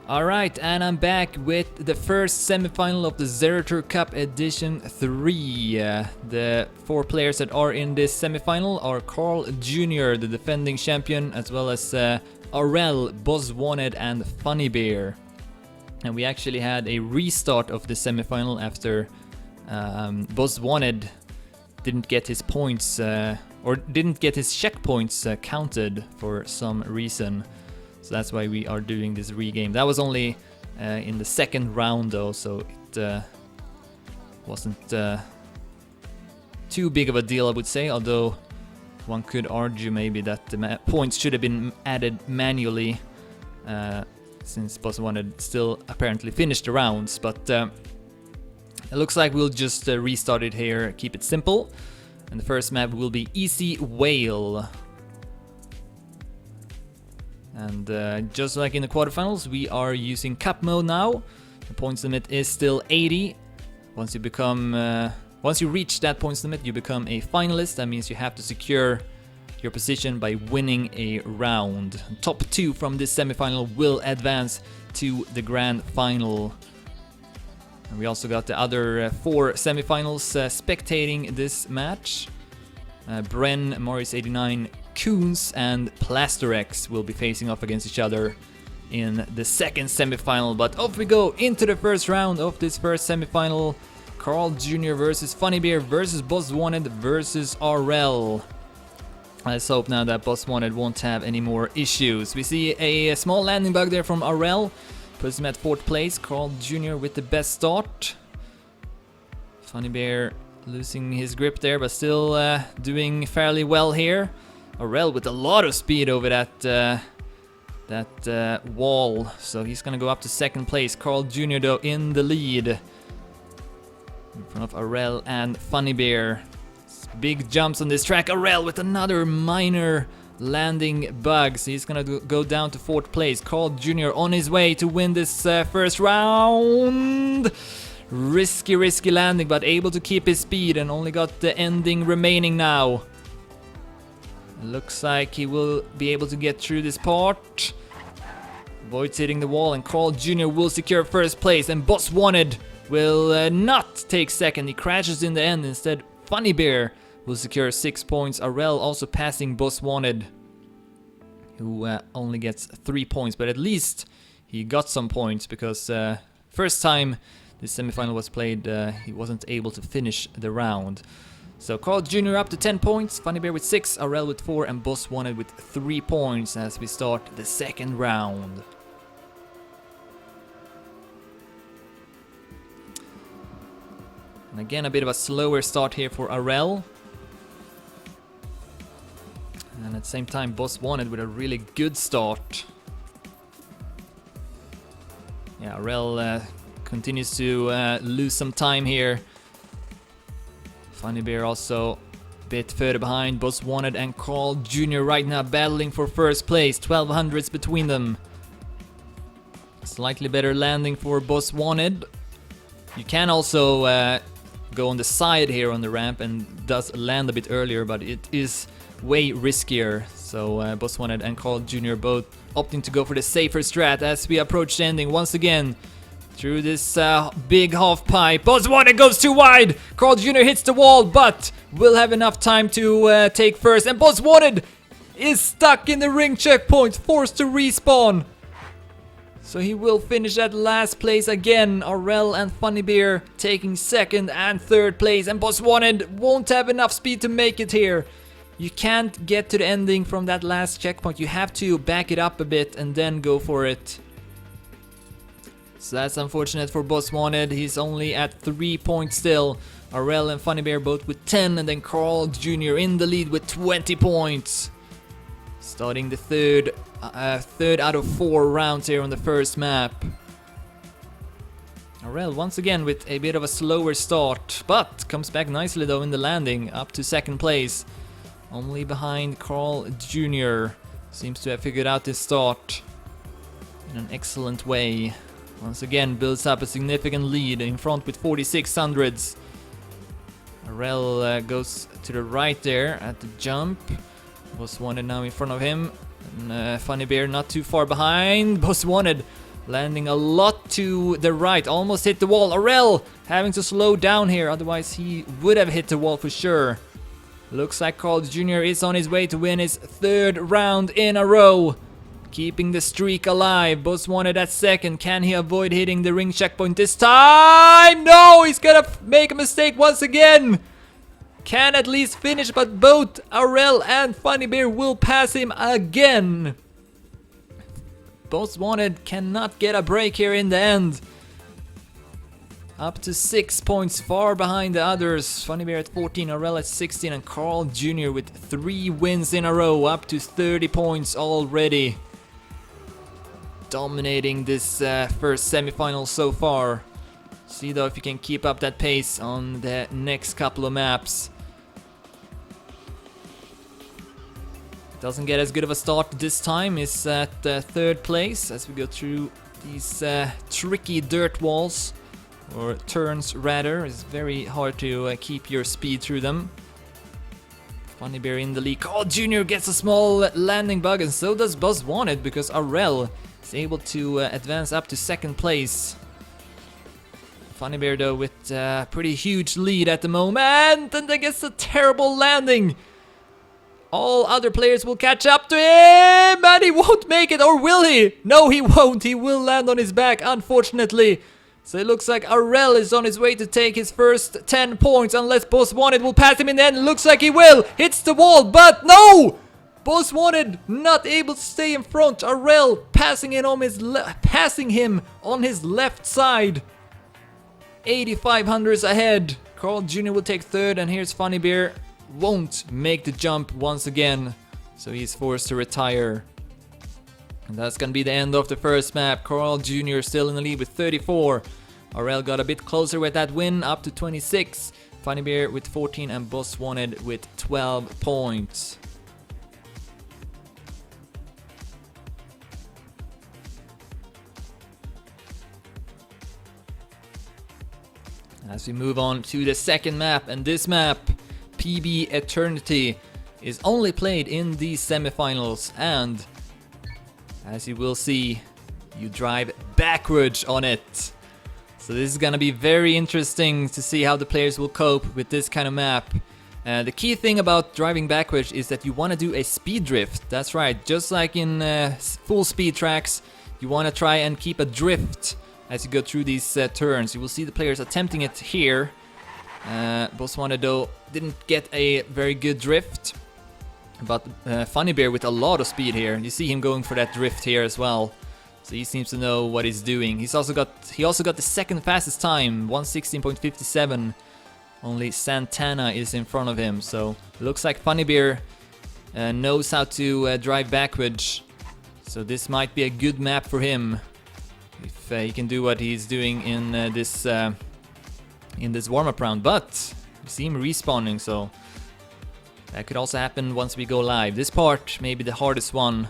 Alright, and I'm back with the first semi-final of the Zerator Cup Edition 3. The 4 players that are in this semi-final are Carl Jr., the defending champion, as well as Aurel, Boss Wanted, and FunnyBear. And we actually had a restart of the semi-final after Boss Wanted didn't get his points, or didn't get his checkpoints counted for some reason. So that's why we are doing this regame. That was only in the second round though, so it wasn't too big of a deal, I would say, although one could argue maybe that the points should have been added manually, since Boss Wanted still apparently finished the rounds, but it looks like we'll just restart it here, keep it simple, and the first map will be Easy Whale. And just like in the quarterfinals, we are using cup mode now. The points limit is still 80. Once you reach that points limit, you become a finalist. That means you have to secure your position by winning a round. Top 2 from this semifinal will advance to the grand final. And we also got the other 4 semifinals spectating this match. Bren, Morris89, Coons, and Plasterex will be facing off against each other in the second semifinal. But off we go into the first round of this first semifinal. Carl Jr. versus FunnyBear versus Boss Wanted versus Aurel. Let's hope now that Boss Wanted won't have any more issues. We see a small landing bug there from Aurel. Puts him at 4th place. Carl Jr. with the best start. FunnyBear losing his grip there, but still doing fairly well here. Aurel with a lot of speed over that wall, so he's gonna go up to 2nd place. Carl Jr. though in the lead, in front of Aurel and FunnyBear. Big jumps on this track. Aurel with another minor landing bug, so he's gonna go down to 4th place. Carl Jr. on his way to win this first round. Risky landing, but able to keep his speed and only got the ending remaining now. Looks like he will be able to get through this part. Avoids hitting the wall, and Carl Jr. will secure 1st place, and Boss Wanted will not take 2nd. He crashes in the end. Instead, FunnyBear will secure 6 points. Aurel also passing Boss Wanted, who only gets 3 points, but at least he got some points, because first time this semifinal was played, he wasn't able to finish the round. So Carl Jr. up to 10 points, FunnyBear with 6, Aurel with 4, and Boss Wanted with 3 points as we start the second round. And again, a bit of a slower start here for Aurel. And at the same time, Boss Wanted with a really good start. Yeah, Aurel continues to lose some time here. FunnyBear also a bit further behind. Boss Wanted and Carl Jr. right now battling for 1st place. 1200s between them. Slightly better landing for Boss Wanted. You can also go on the side here on the ramp and does land a bit earlier, but it is way riskier. So Boss Wanted and Carl Jr. both opting to go for the safer strat as we approach the ending once again. Through this big half pipe. Boss Wanted goes too wide. Carl Jr. hits the wall, but will have enough time to take 1st. And Boss Wanted is stuck in the ring checkpoint, forced to respawn. So he will finish at last place again. Aurel and FunnyBear taking 2nd and 3rd place. And Boss Wanted won't have enough speed to make it here. You can't get to the ending from that last checkpoint. You have to back it up a bit and then go for it. So that's unfortunate for Boss Wanted. He's only at 3 points still. Aurel and FunnyBear both with 10, and then Carl Jr. in the lead with 20 points. Starting the third out of 4 rounds here on the first map. Aurel once again with a bit of a slower start, but comes back nicely though in the landing, up to 2nd place. Only behind Carl Jr. Seems to have figured out this start in an excellent way. Once again builds up a significant lead in front with 4600s. Aurel goes to the right there at the jump. Boss Wanted now in front of him. And FunnyBear not too far behind. Boss Wanted landing a lot to the right, almost hit the wall. Aurel having to slow down here, otherwise he would have hit the wall for sure. Looks like Carl Jr. is on his way to win his 3rd round in a row, keeping the streak alive. Boss Wanted at second. Can he avoid hitting the ring checkpoint this time? No, he's gonna make a mistake once again. Can at least finish, but both Aurel and frostBeule will pass him again. Boss Wanted cannot get a break here in the end. Up to 6 points, far behind the others. frostBeule at 14, Aurel at 16, and Carl Jr. with 3 wins in a row, up to 30 points already. Dominating this first semi-final so far. See though if you can keep up that pace on the next couple of maps. Doesn't get as good of a start this time. Is at 3rd place as we go through these tricky dirt walls. Or turns rather. It's very hard to keep your speed through them. frostBeule in the lead. Carl Jr. gets a small landing bug, and so does Boss Wanted, because Aurel is able to advance up to 2nd place. frostBeule though with a pretty huge lead at the moment, and then gets a terrible landing. All other players will catch up to him, and he won't make it, or will he? No, he won't. He will land on his back, unfortunately. So it looks like Aurel is on his way to take his first 10 points, unless Boss Wanted will pass him in the end. It looks like he will. Hits the wall, but no! Boss Wanted not able to stay in front. Aurel passing him on his left side. 8,500s ahead. Carl Jr. will take 3rd, and here's frostBeule. Won't make the jump once again, so he's forced to retire. And that's gonna be the end of the first map. Carl Jr. still in the lead with 34. Aurel got a bit closer with that win, up to 26. frostBeule with 14, and Boss Wanted with 12 points. As we move on to the second map, and this map, PB Eternity, is only played in these semifinals, and as you will see, you drive backwards on it. So this is gonna be very interesting to see how the players will cope with this kind of map. The key thing about driving backwards is that you want to do a speed drift. That's right, just like in full speed tracks, you want to try and keep a drift as you go through these turns. You will see the players attempting it here. Boss Wanted though didn't get a very good drift. But frostBeule with a lot of speed here. You see him going for that drift here as well. So he seems to know what he's doing. He also got the 2nd fastest time, 1:16.57. Only Santana is in front of him. So it looks like frostBeule knows how to drive backwards. So this might be a good map for him if he can do what he's doing in this warm-up round. But you see him respawning, so that could also happen once we go live. This part may be the hardest one.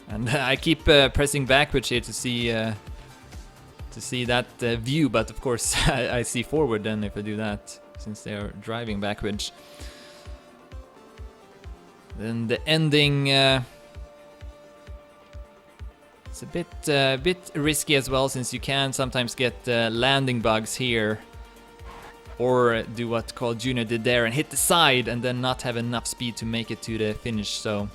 And I keep pressing backwards here to see that view, but of course I see forward then if I do that, since they are driving backwards. Then the ending, it's a bit risky as well, since you can sometimes get landing bugs here. Or do what Carl Jr. did there and hit the side and then not have enough speed to make it to the finish. So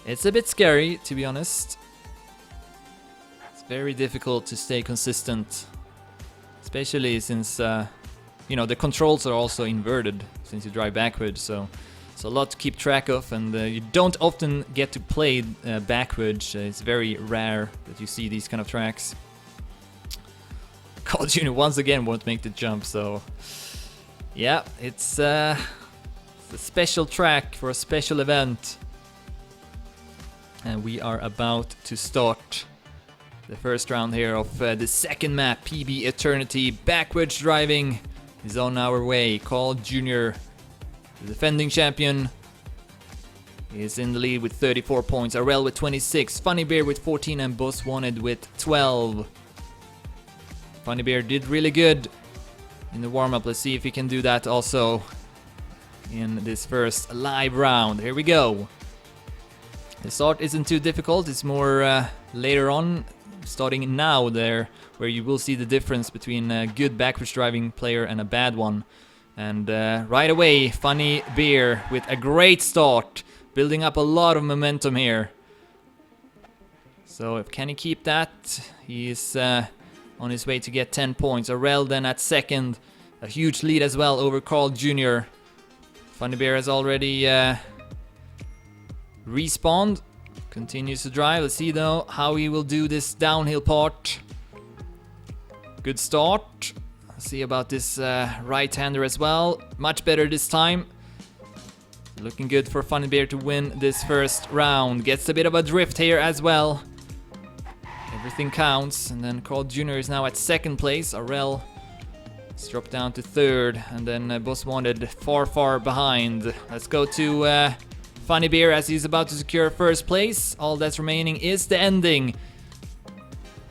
it's a bit scary, to be honest. It's very difficult to stay consistent, especially since the controls are also inverted since you drive backwards. So it's a lot to keep track of, and you don't often get to play backwards. It's very rare that you see these kind of tracks. Carl Jr. once again won't make the jump, so yeah, it's a special track for a special event. And we are about to start the first round here of the second map, PB Eternity. Backwards driving is on our way. Carl Jr., the defending champion, is in the lead with 34 points. Aurel with 26, frostBeule with 14, and Boss Wanted with 12. frostBeule did really good in the warm-up. Let's see if he can do that also in this first live round. Here we go. The start isn't too difficult, it's more later on, starting now there, where you will see the difference between a good backwards driving player and a bad one. And right away, frostBeule with a great start, building up a lot of momentum here. So can he keep that? He's on his way to get 10 points. Aurel then at second, a huge lead as well over Carl Jr. frostBeule has already respawned, continues to drive. Let's see though how he will do this downhill part. Good start. Let's see about this right-hander as well. Much better this time. Looking good for frostBeule to win this first round. Gets a bit of a drift here as well. Everything counts. And then Carl Jr. is now at second place. Aurel has dropped down to third. And then Boss Wanted far behind. Let's go to frostBeule as he's about to secure first place. All that's remaining is the ending,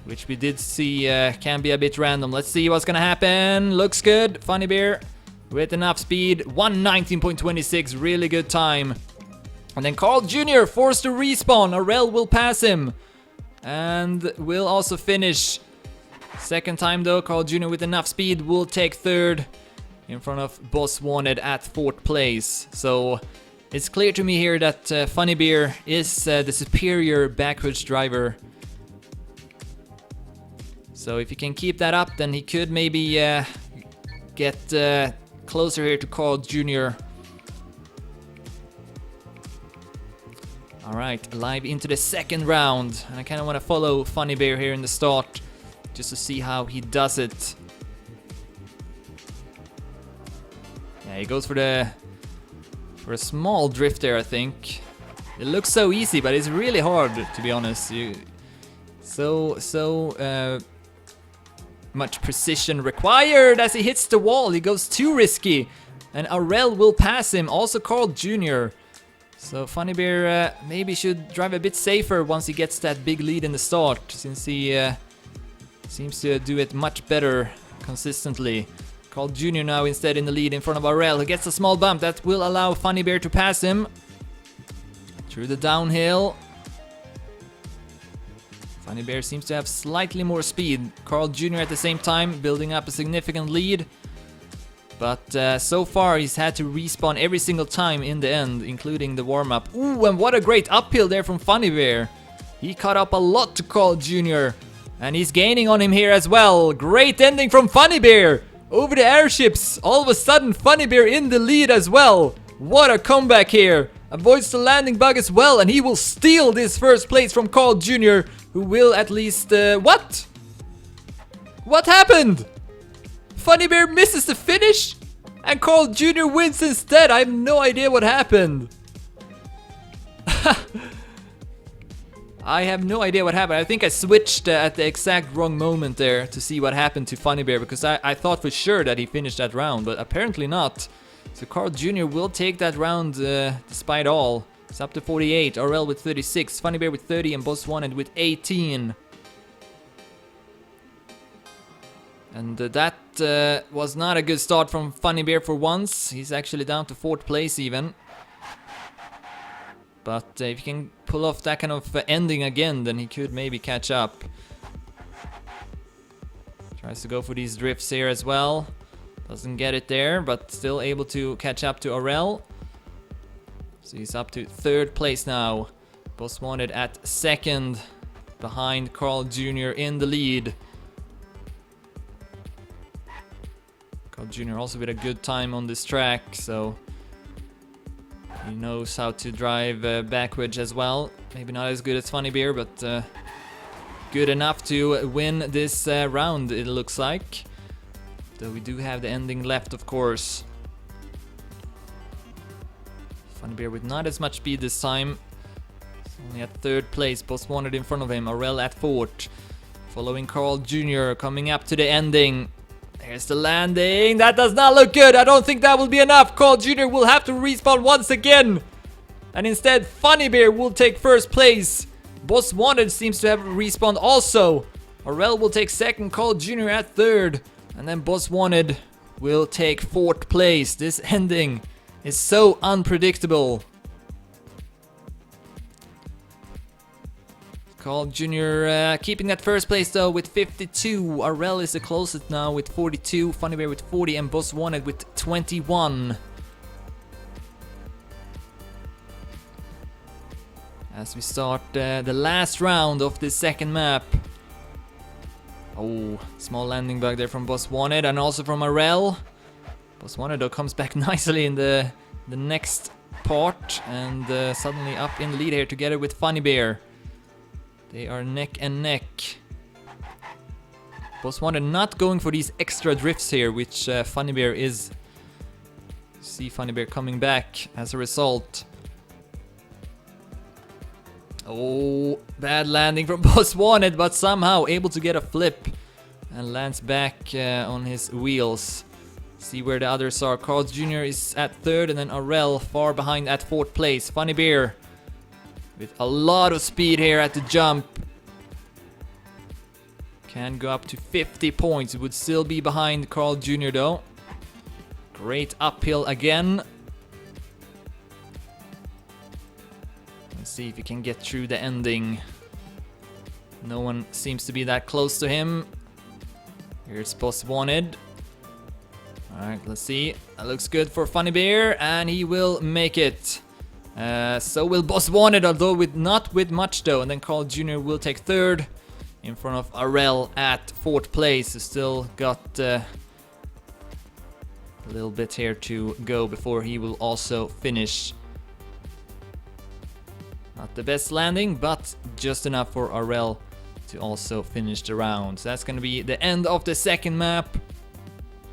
which we did see can be a bit random. Let's see what's gonna happen. Looks good. frostBeule with enough speed. 1:19.26, really good time. And then Carl Jr. forced to respawn. Aurel will pass him and will also finish. Second time though, Carl Jr. with enough speed will take third in front of Boss Wanted at fourth place. So it's clear to me here that frostBeule is the superior backwards driver. So if he can keep that up, then he could maybe get closer here to Carl Jr. Alright, live into the second round. And I kind of want to follow frostBeule here in the start, just to see how he does it. Yeah, he goes for a small drift there, I think. It looks so easy, but it's really hard, to be honest. So much precision required as he hits the wall. He goes too risky, and Aurel will pass him. Also Carl Jr. So frostBeule maybe should drive a bit safer once he gets that big lead in the start, since he seems to do it much better consistently. Carl Jr. now instead in the lead in front of Aurel. He gets a small bump that will allow frostBeule to pass him through the downhill. frostBeule seems to have slightly more speed. Carl Jr. at the same time building up a significant lead. But so far he's had to respawn every single time in the end, including the warm-up. Ooh, and what a great uphill there from frostBeule. He caught up a lot to Carl Jr. And he's gaining on him here as well. Great ending from frostBeule. Over the airships. All of a sudden frostBeule in the lead as well. What a comeback here. Avoids the landing bug as well, and he will steal this first place from Carl Jr., who will at least... what? What happened? frostBeule misses the finish, and Carl Jr. wins instead. I have no idea what happened. I have no idea what happened. I think I switched at the exact wrong moment there to see what happened to frostBeule, because I thought for sure that he finished that round, but apparently not. So Carl Jr. will take that round despite all. It's up to 48, Aurel with 36, frostBeule with 30, and Boss Wanted with 18. And that was not a good start from frostBeule for once. He's actually down to 4th place even. But if he can pull off that kind of ending again, then he could maybe catch up. Tries to go for these drifts here as well. Doesn't get it there, but still able to catch up to Aurel. So he's up to 3rd place now. Boss Wanted at 2nd, behind Carl Jr. in the lead. Carl Jr. also with a good time on this track, so he knows how to drive backwards as well. Maybe not as good as frostBeule, but good enough to win this round, it looks like. Though we do have the ending left, of course. frostBeule with not as much speed this time. Only at 3rd place, Boss Wanted in front of him, Aurel at 4th. Following Carl Jr. coming up to the ending. There's the landing. That does not look good. I don't think that will be enough. Carl Jr. will have to respawn once again. And instead, frostBeule will take 1st place. Boss Wanted seems to have respawned also. Aurel will take 2nd, Carl Jr. at 3rd. And then Boss Wanted will take 4th place. This ending is so unpredictable. Carl Jr. Keeping that first place though with 52. Arel is the closest now with 42. Funny Bear with 40 and Boss Wanted with 21. As we start the last round of the second map. Oh, small landing bug there from Boss Wanted and also from Arel. Boss Wanted though comes back nicely in the next part and suddenly up in the lead here together with Funny Bear. They are neck and neck. Boss Wanted not going for these extra drifts here, which Funny Bear is. See Funny Bear coming back as a result. Oh, bad landing from Boss Wanted, but somehow able to get a flip and lands back on his wheels. See where the others are. Carl Jr. is at third and then Arel far behind at fourth place. Funny Bear with a lot of speed here at the jump. Can go up to 50 points. It would still be behind Carl Jr. though. Great uphill again. Let's see if he can get through the ending. No one seems to be that close to him. Here's Boss Wanted. Alright, let's see. That looks good for Funny Bear, and he will make it. So will Boss Wanted, although not with much though. And then Carl Jr. will take third in front of Arel at fourth place. Still got a little bit here to go before he will also finish. Not the best landing, but just enough for Arel to also finish the round. So that's going to be the end of the second map.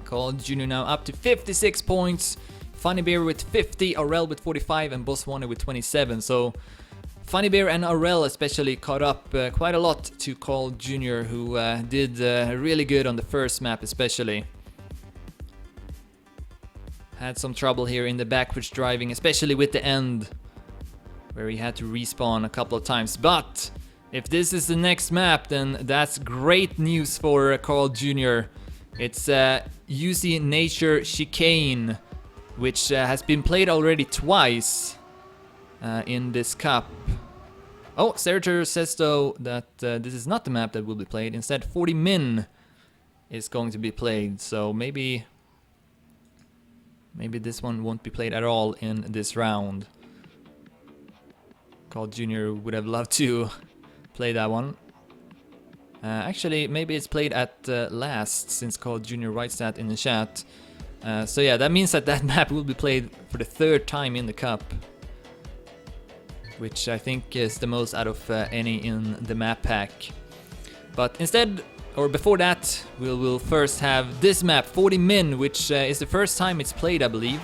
Carl Jr. now up to 56 points. Funny Bear with 50, Arel with 45, and Boss Wanted with 27. So Funny Bear and Arel especially caught up quite a lot to Carl Jr., who did really good on the first map especially. Had some trouble here in the backwards driving, especially with the end, where he had to respawn a couple of times. But if this is the next map, then that's great news for Carl Jr. It's UC Nature Chicane, which has been played already twice in this cup. Oh, Zerator says though that this is not the map that will be played. Instead, 40 Min is going to be played. So maybe this one won't be played at all in this round. Carl Jr. would have loved to play that one. Actually, maybe it's played at last, since Carl Jr. writes that in the chat. So yeah, that means that map will be played for the third time in the cup, which I think is the most out of any in the map pack. But instead, or before that, we will first have this map, 40 Min, which is the first time it's played, I believe.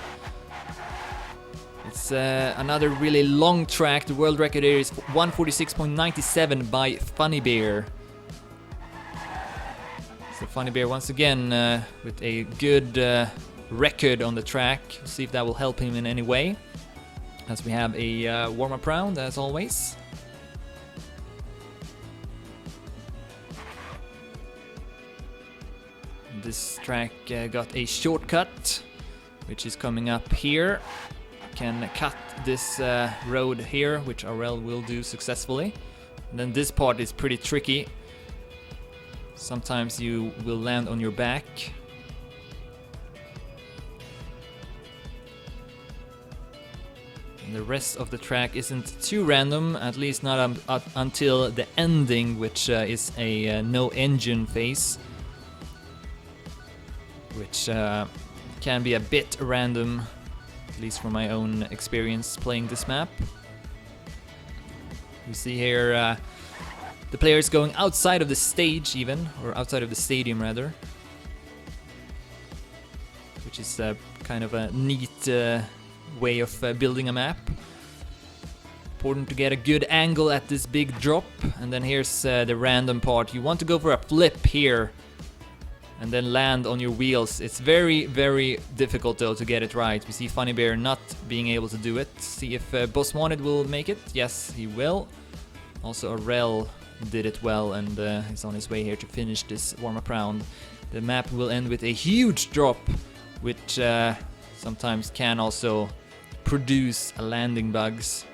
It's another really long track. The world record here is 146.97 by Funny Bear. So Funny Bear once again with a good record on the track. We'll see if that will help him in any way. As we have a warm-up round, as always. This track got a shortcut, which is coming up here. Can cut this road here, which Arel will do successfully. And then this part is pretty tricky. Sometimes you will land on your back. And the rest of the track isn't too random, at least not until the ending, which is a no engine phase, which can be a bit random, at least from my own experience playing this map. We see here the players going outside of the stage even, or outside of the stadium rather, which is kind of a neat way of building a map. Important to get a good angle at this big drop. And then here's the random part. You want to go for a flip here and then land on your wheels. It's very, very difficult though to get it right. We see Funny Bear not being able to do it. See if Boss Wanted will make it. Yes, he will. Also Arel did it well and is on his way here to finish this warm-up round. The map will end with a huge drop, which sometimes can also produce landing bugs.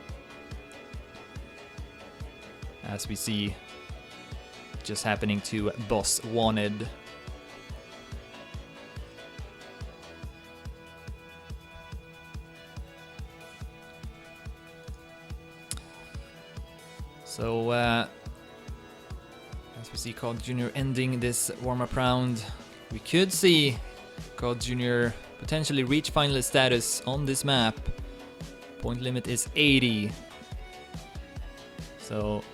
as we see just happening to Boss Wanted. So, as we see Carl Jr. ending this warm-up round, we could see Carl Jr. potentially reach finalist status on this map. Point limit is 80. So,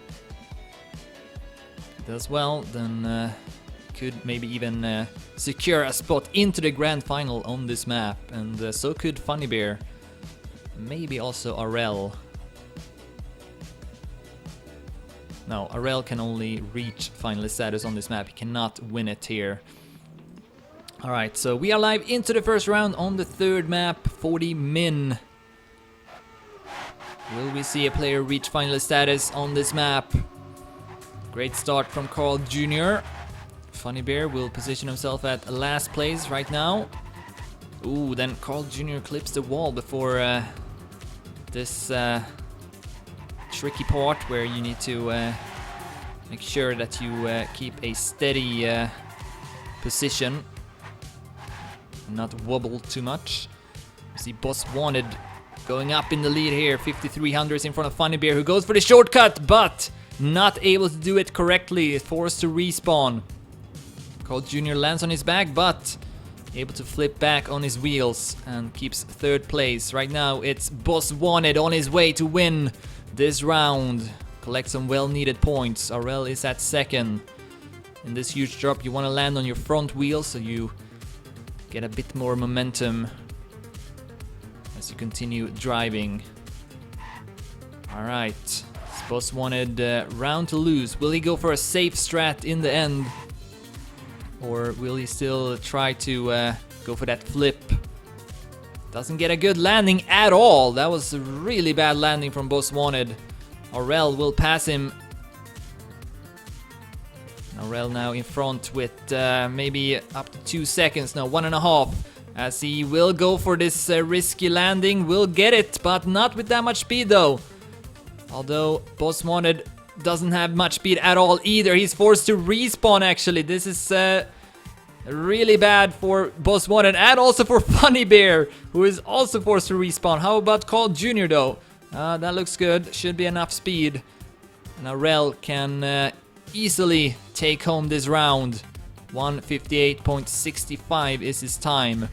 if he does well, then could maybe even secure a spot into the grand final on this map. And so could frostBeule. Maybe also Arel. No, Arel can only reach finalist status on this map. He cannot win it here. Alright, so we are live into the first round on the third map, 40 min. Will we see a player reach finalist status on this map? Great start from Carl Jr. frostBeule will position himself at last place right now. Ooh, then Carl Jr. clips the wall before this tricky part where you need to make sure that you keep a steady position, not wobble too much. You see Boss Wanted going up in the lead here, 5300s in front of frostBeule, who goes for the shortcut, but not able to do it correctly, forced to respawn. Carl Jr. lands on his back, but able to flip back on his wheels and keeps third place. Right now it's Boss Wanted on his way to win this round, collect some well-needed points. Arel is at second. In this huge drop you want to land on your front wheel so you get a bit more momentum as you continue driving. Alright, Boss Wanted round to lose. Will he go for a safe strat in the end? Or will he still try to go for that flip? Doesn't get a good landing at all. That was a really bad landing from Boss Wanted. Arel will pass him. Arel now in front with maybe up to 2 seconds. No, 1.5. As he will go for this risky landing. Will get it, but not with that much speed though. Although Boss Wanted doesn't have much speed at all either. He's forced to respawn actually. This is really bad for Boss Wanted and also for frostBeule, who is also forced to respawn. How about Carl Jr. though? That looks good. Should be enough speed. And Arel can easily take home this round. 1:58.65 is his time.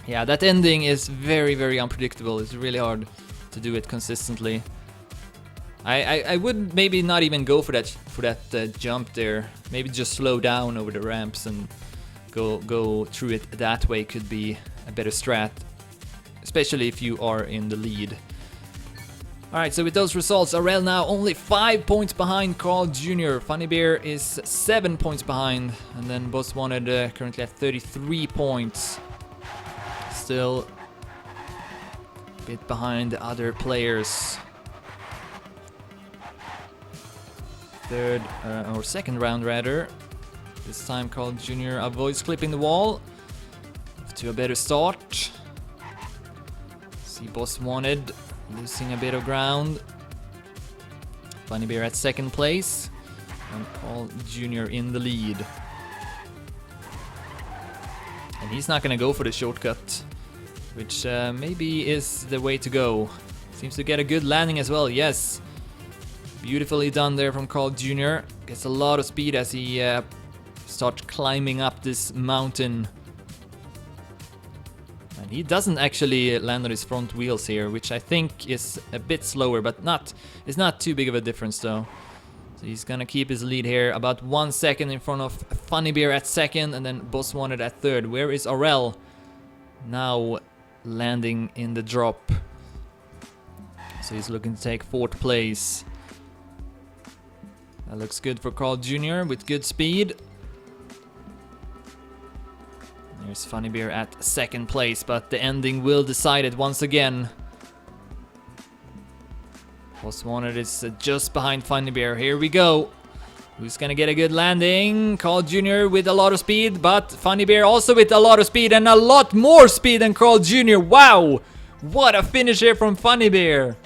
Yeah, that ending is very, very unpredictable. It's really hard to do it consistently. I would maybe not even go for that jump there. Maybe just slow down over the ramps and go through it that way could be a better strat, especially if you are in the lead. Alright, so with those results, Arel now only 5 points behind Carl Jr. frostBeule is 7 points behind, and then Boss Wanted currently at 33 points. Still a bit behind the other players. Third or second round rather. This time Carl Jr. avoids clipping the wall to a better start. See Boss Wanted losing a bit of ground. frostBeule at second place and Carl Jr. in the lead. And he's not gonna go for the shortcut, which maybe is the way to go. Seems to get a good landing as well, yes. Beautifully done there from Carl Jr. Gets a lot of speed as he starts climbing up this mountain. And he doesn't actually land on his front wheels here, which I think is a bit slower, but it's not too big of a difference though. So he's gonna keep his lead here, about 1 second in front of frostBeule at second, and then Boss Wanted at third. Where is Arel? Now landing in the drop. So he's looking to take fourth place. That looks good for Carl Jr. with good speed. There's frostBeule at second place, but the ending will decide it once again. Boss Wanted is just behind frostBeule. Here we go. Who's gonna get a good landing? Carl Jr. with a lot of speed, but frostBeule also with a lot of speed and a lot more speed than Carl Jr. Wow! What a finish here from frostBeule.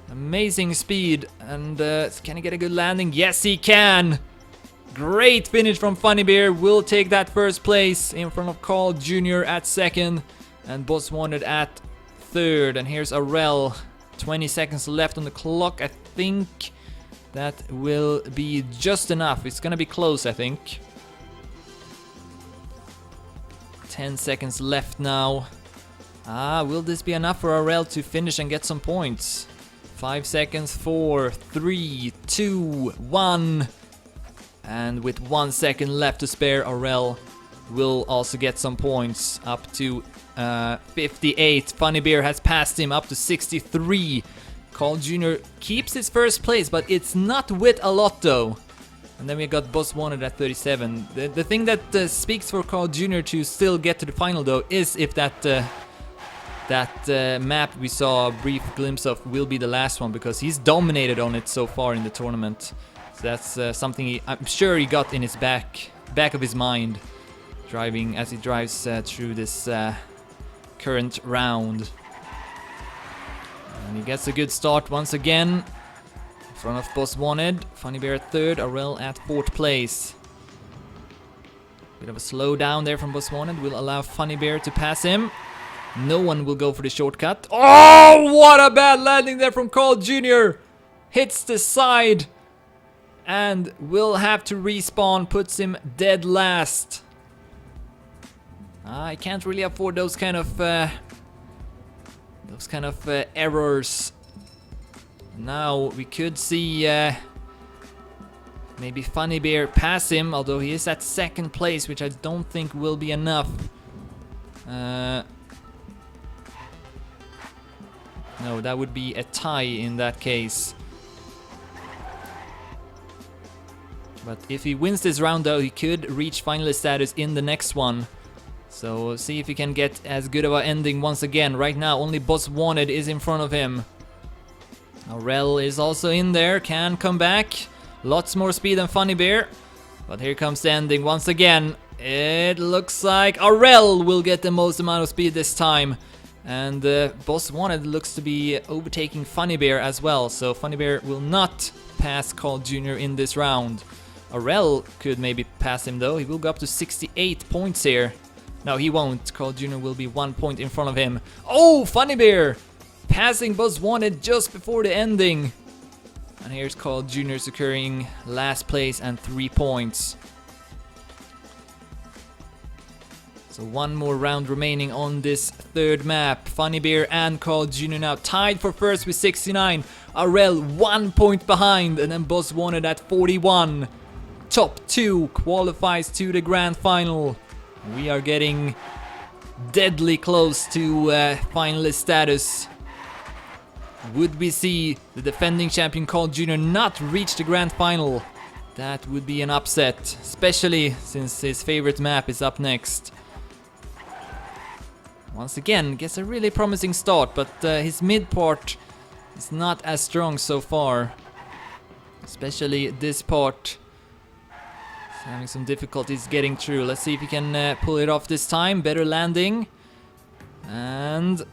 A Amazing speed. And can he get a good landing? Yes, he can. Great finish from frostBeule. Will take that first place in front of Carl Jr. at second. And Boss Wanted at third. And here's Arel. 20 seconds left on the clock. I think that will be just enough. It's gonna be close, I think. 10 seconds left now. Will this be enough for Arel to finish and get some points? 5 seconds, 4, 3, 2, 1. And with 1 second left to spare, Arel will also get some points. Up to 58. frostBeule has passed him up to 63. Carl Jr. keeps his first place, but it's not with a lot though. And then we got Boss Wanted at 37. The thing that speaks for Carl Jr. to still get to the final though is if that map we saw a brief glimpse of will be the last one, because he's dominated on it so far in the tournament. So that's something I'm sure he got in his back of his mind, driving as he drives through this current round. And he gets a good start once again. In front of Boss Wanted, frostBeule at third, Arel at fourth place. Bit of a slow down there from Boss Wanted will allow frostBeule to pass him. No one will go for the shortcut. Oh, what a bad landing there from Carl Jr. Hits the side and will have to respawn, puts him dead last. I can't really afford those kind of errors. Now we could see maybe frostBeule pass him, although he is at second place, which I don't think will be enough. No, that would be a tie in that case. But if he wins this round though, he could reach finalist status in the next one. So we'll see if he can get as good of an ending once again. Right now only Boss Wanted is in front of him. Arel is also in there, can come back. Lots more speed than frostBeule. But here comes the ending once again. It looks like Arel will get the most amount of speed this time. And Boss Wanted looks to be overtaking frostBeule as well. So frostBeule will not pass Carl Jr. in this round. Arel could maybe pass him though. He will go up to 68 points here. No, he won't. Carl Jr. will be 1 point in front of him. Oh, frostBeule! Passing Boss Wanted just before the ending. And here's Carl Jr. securing last place and 3 points. So one more round remaining on this third map. frostBeule and Carl Jr. now tied for first with 69. Arel 1 point behind, and then Boss Wanted at 41. Top 2 qualifies to the grand final. We are getting deadly close to finalist status. Would we see the defending champion Carl Jr. not reach the grand final? That would be an upset, especially since his favorite map is up next. Once again, gets a really promising start, but his mid part is not as strong so far. Especially this part. He's having some difficulties getting through. Let's see if he can pull it off this time. Better landing. And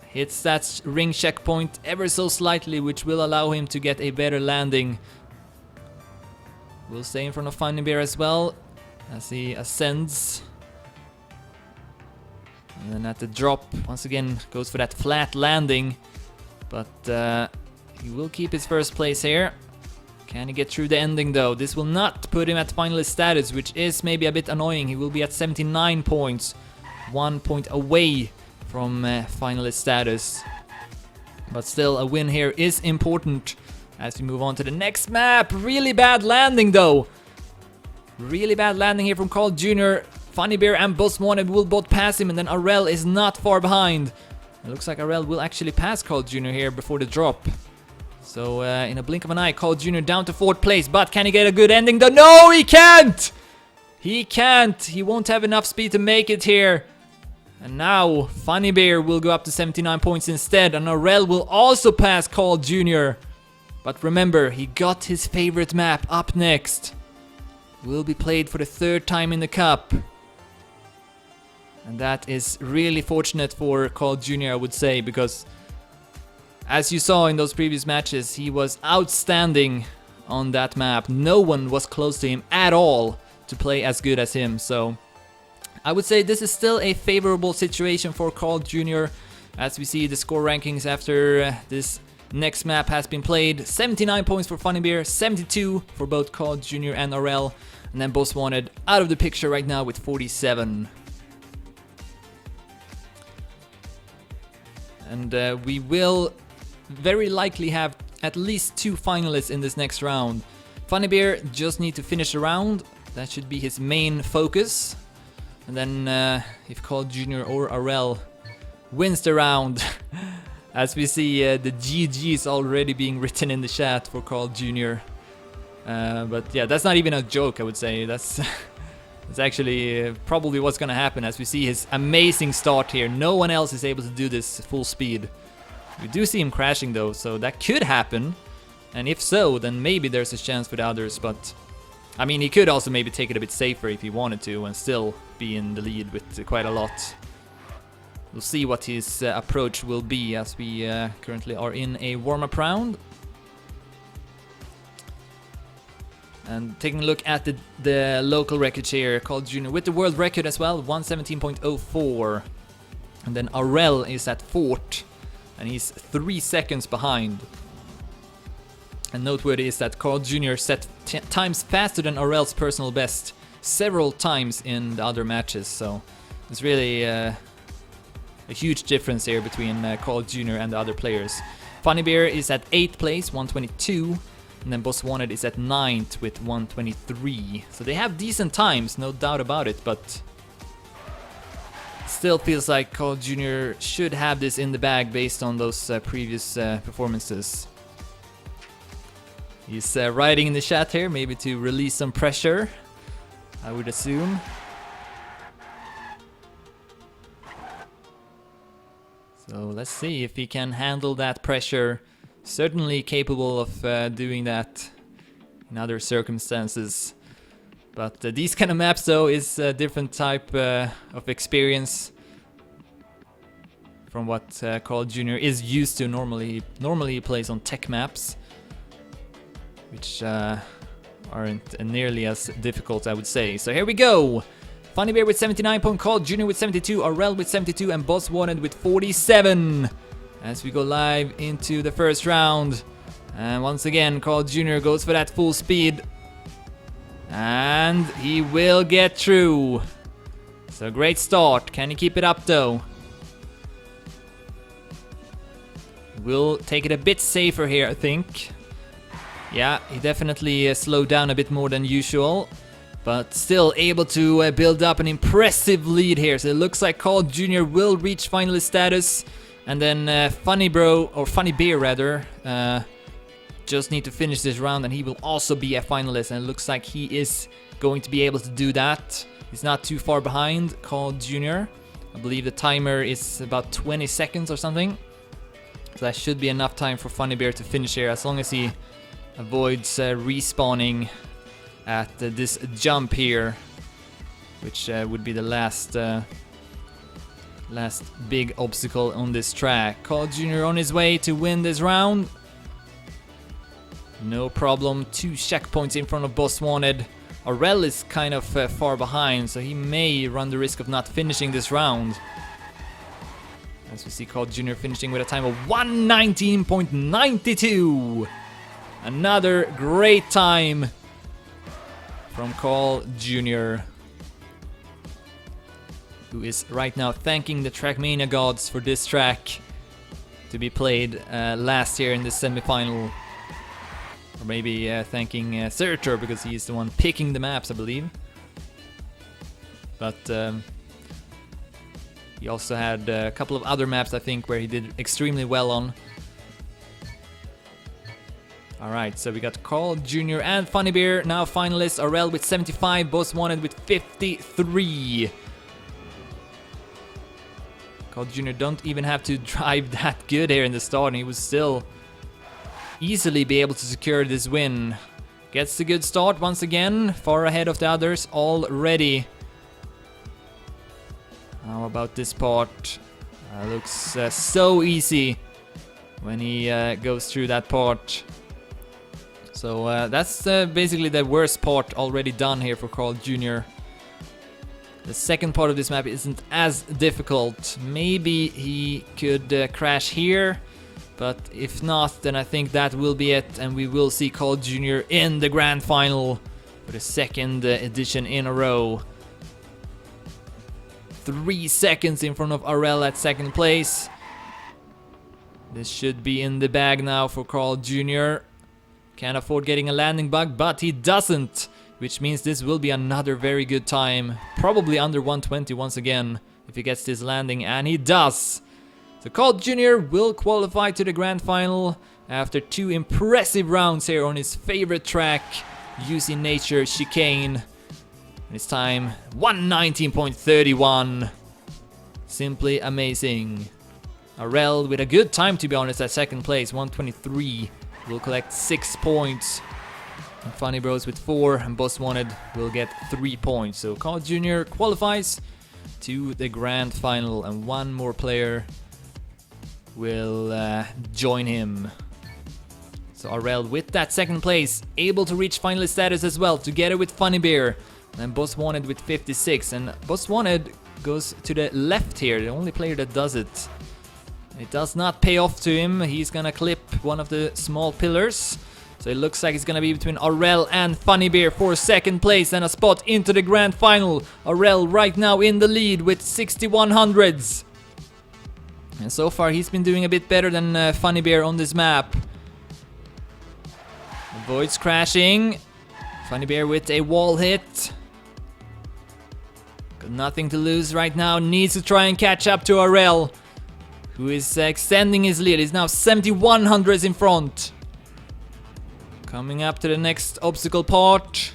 hits that ring checkpoint ever so slightly, which will allow him to get a better landing. Will stay in front of frostBeule as well as he ascends. And then at the drop, once again, goes for that flat landing. But he will keep his first place here. Can he get through the ending though? This will not put him at finalist status, which is maybe a bit annoying. He will be at 79 points. 1 point away from finalist status. But still, a win here is important as we move on to the next map. Really bad landing though. Really bad landing here from Carl Jr. frostBeule and Boss Wanted will both pass him, and then Arel is not far behind. It looks like Arel will actually pass Carl Jr. here before the drop. So in a blink of an eye, Carl Jr. down to 4th place, but can he get a good ending though? No, he can't! He can't! He won't have enough speed to make it here. And now frostBeule will go up to 79 points instead, and Arel will also pass Carl Jr. But remember, he got his favorite map up next. Will be played for the 3rd time in the cup. And that is really fortunate for Carl Jr., I would say, because As you saw in those previous matches, he was outstanding on that map. No one was close to him at all to play as good as him, so I would say this is still a favorable situation for Carl Jr. as we see the score rankings after this next map has been played. 79 points for frostBeule, 72 for both Carl Jr. and RL, and then Boss Wanted out of the picture right now with 47. And we will very likely have at least 2 finalists in this next round. frostBeule just need to finish the round. That should be his main focus. And then if Carl Jr. or RL wins the round, as we see the GG's already being written in the chat for Carl Jr. But yeah, that's not even a joke, I would say. That's actually probably what's gonna happen as we see his amazing start here. No one else is able to do this full speed. We do see him crashing though, so that could happen. And if so, then maybe there's a chance for the others, but I mean, he could also maybe take it a bit safer if he wanted to and still be in the lead with quite a lot. We'll see what his approach will be as we currently are in a warm-up round. And taking a look at the local record here, Carl Jr. with the world record as well, 117.04. And then RL is at 4th, and he's 3 seconds behind. And noteworthy is that Carl Jr. set times faster than RL's personal best several times in the other matches, so it's really a huge difference here between Carl Jr. and the other players. frostBeule is at 8th place, 122, and then Boss Wanted is at 9th with 123. So they have decent times, no doubt about it, but still feels like Carl Jr. should have this in the bag based on those previous performances. He's writing in the chat here, maybe to release some pressure, I would assume. So let's see if he can handle that pressure. Certainly capable of doing that in other circumstances. But these kind of maps though is a different type of experience from what Carl Jr. is used to normally. Normally he plays on tech maps, which aren't nearly as difficult, I would say. So here we go. frostBeule with 79 points, Carl Jr. with 72, RL with 72, and Boss Wanted with 47. As we go live into the first round. And once again, Carl Jr. goes for that full speed. And he will get through. So great start. Can he keep it up though? We'll take it a bit safer here, I think. Yeah, he definitely slowed down a bit more than usual, but still able to build up an impressive lead here. So it looks like Carl Jr. will reach finalist status, and then frostBeule rather, just need to finish this round and he will also be a finalist, and it looks like he is going to be able to do that. He's not too far behind Carl Jr. I believe the timer is about 20 seconds or something. So that should be enough time for frostBeule to finish here, as long as he avoids respawning at this jump here, which would be the last big obstacle on this track. Carl Jr. on his way to win this round. No problem, 2 checkpoints in front of Boss Wanted. RL is kind of far behind, so he may run the risk of not finishing this round. As we see Carl Jr. finishing with a time of 119.92. Another great time from Carl Jr., who is right now thanking the Trackmania gods for this track to be played last year in the semi-final. Or maybe thanking Zerator, because he's the one picking the maps, I believe. But he also had a couple of other maps, I think, where he did extremely well on. Alright, so we got Carl Jr. and frostBeule now finalists. RL with 75, Boss Wanted with 53. Carl Jr. don't even have to drive that good here in the start, and he would still easily be able to secure this win. Gets a good start once again, far ahead of the others already. How about this part? Looks so easy. when he goes through that part. So that's basically the worst part already done here for Carl Jr. The second part of this map isn't as difficult. Maybe he could crash here, but if not, then I think that will be it, and we will see Carl Jr. in the grand final for the second edition in a row. 3 seconds in front of Arel at second place. This should be in the bag now for Carl Jr. Can't afford getting a landing bug, but he doesn't, which means this will be another very good time. Probably under 120 once again, if he gets this landing, and he does. So Carl Jr. will qualify to the grand final after 2 impressive rounds here on his favorite track, UC Nature Chicane. And his time, 119.31. Simply amazing. Arel with a good time, to be honest, at second place, 123. Will collect 6 points. And Funny Bros with 4, and Boss Wanted will get 3 points. So Carl Jr. qualifies to the grand final, and one more player will join him. So Arel with that second place, able to reach finalist status as well, together with Funny Bear. And Boss Wanted with 56, and Boss Wanted goes to the left here, the only player that does it. It does not pay off to him. He's gonna clip one of the small pillars. So it looks like it's gonna be between Arel and Funny Bear for second place and a spot into the grand final. Arel right now in the lead with 6100s. And so far he's been doing a bit better than Funny Bear on this map. Avoids crashing. Funny Bear with a wall hit. Got nothing to lose right now. Needs to try and catch up to Arel, who is extending his lead. He's now 7100s in front. Coming up to the next obstacle part.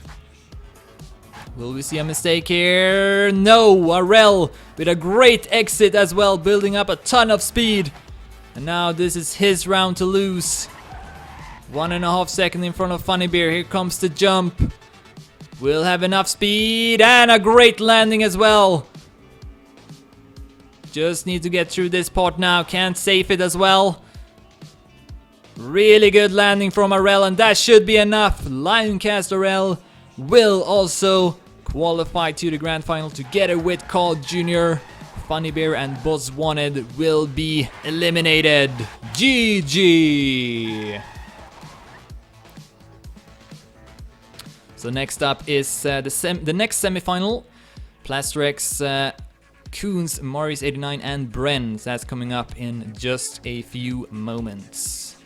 Will we see a mistake here? No! Arel with a great exit as well, building up a ton of speed. And now this is his round to lose. 1.5 seconds in front of Funny Bear. Here comes the jump. Will have enough speed and a great landing as well. Just need to get through this part now. Can't save it as well. Really good landing from Arel, and that should be enough. Lioncast Arel will also qualify to the grand final together with Carl Jr. Funny Bear and Boss Wanted will be eliminated. GG! So next up is the next semi-final. Plasterex, Coons, Marius89 and Bren. That's coming up in just a few moments.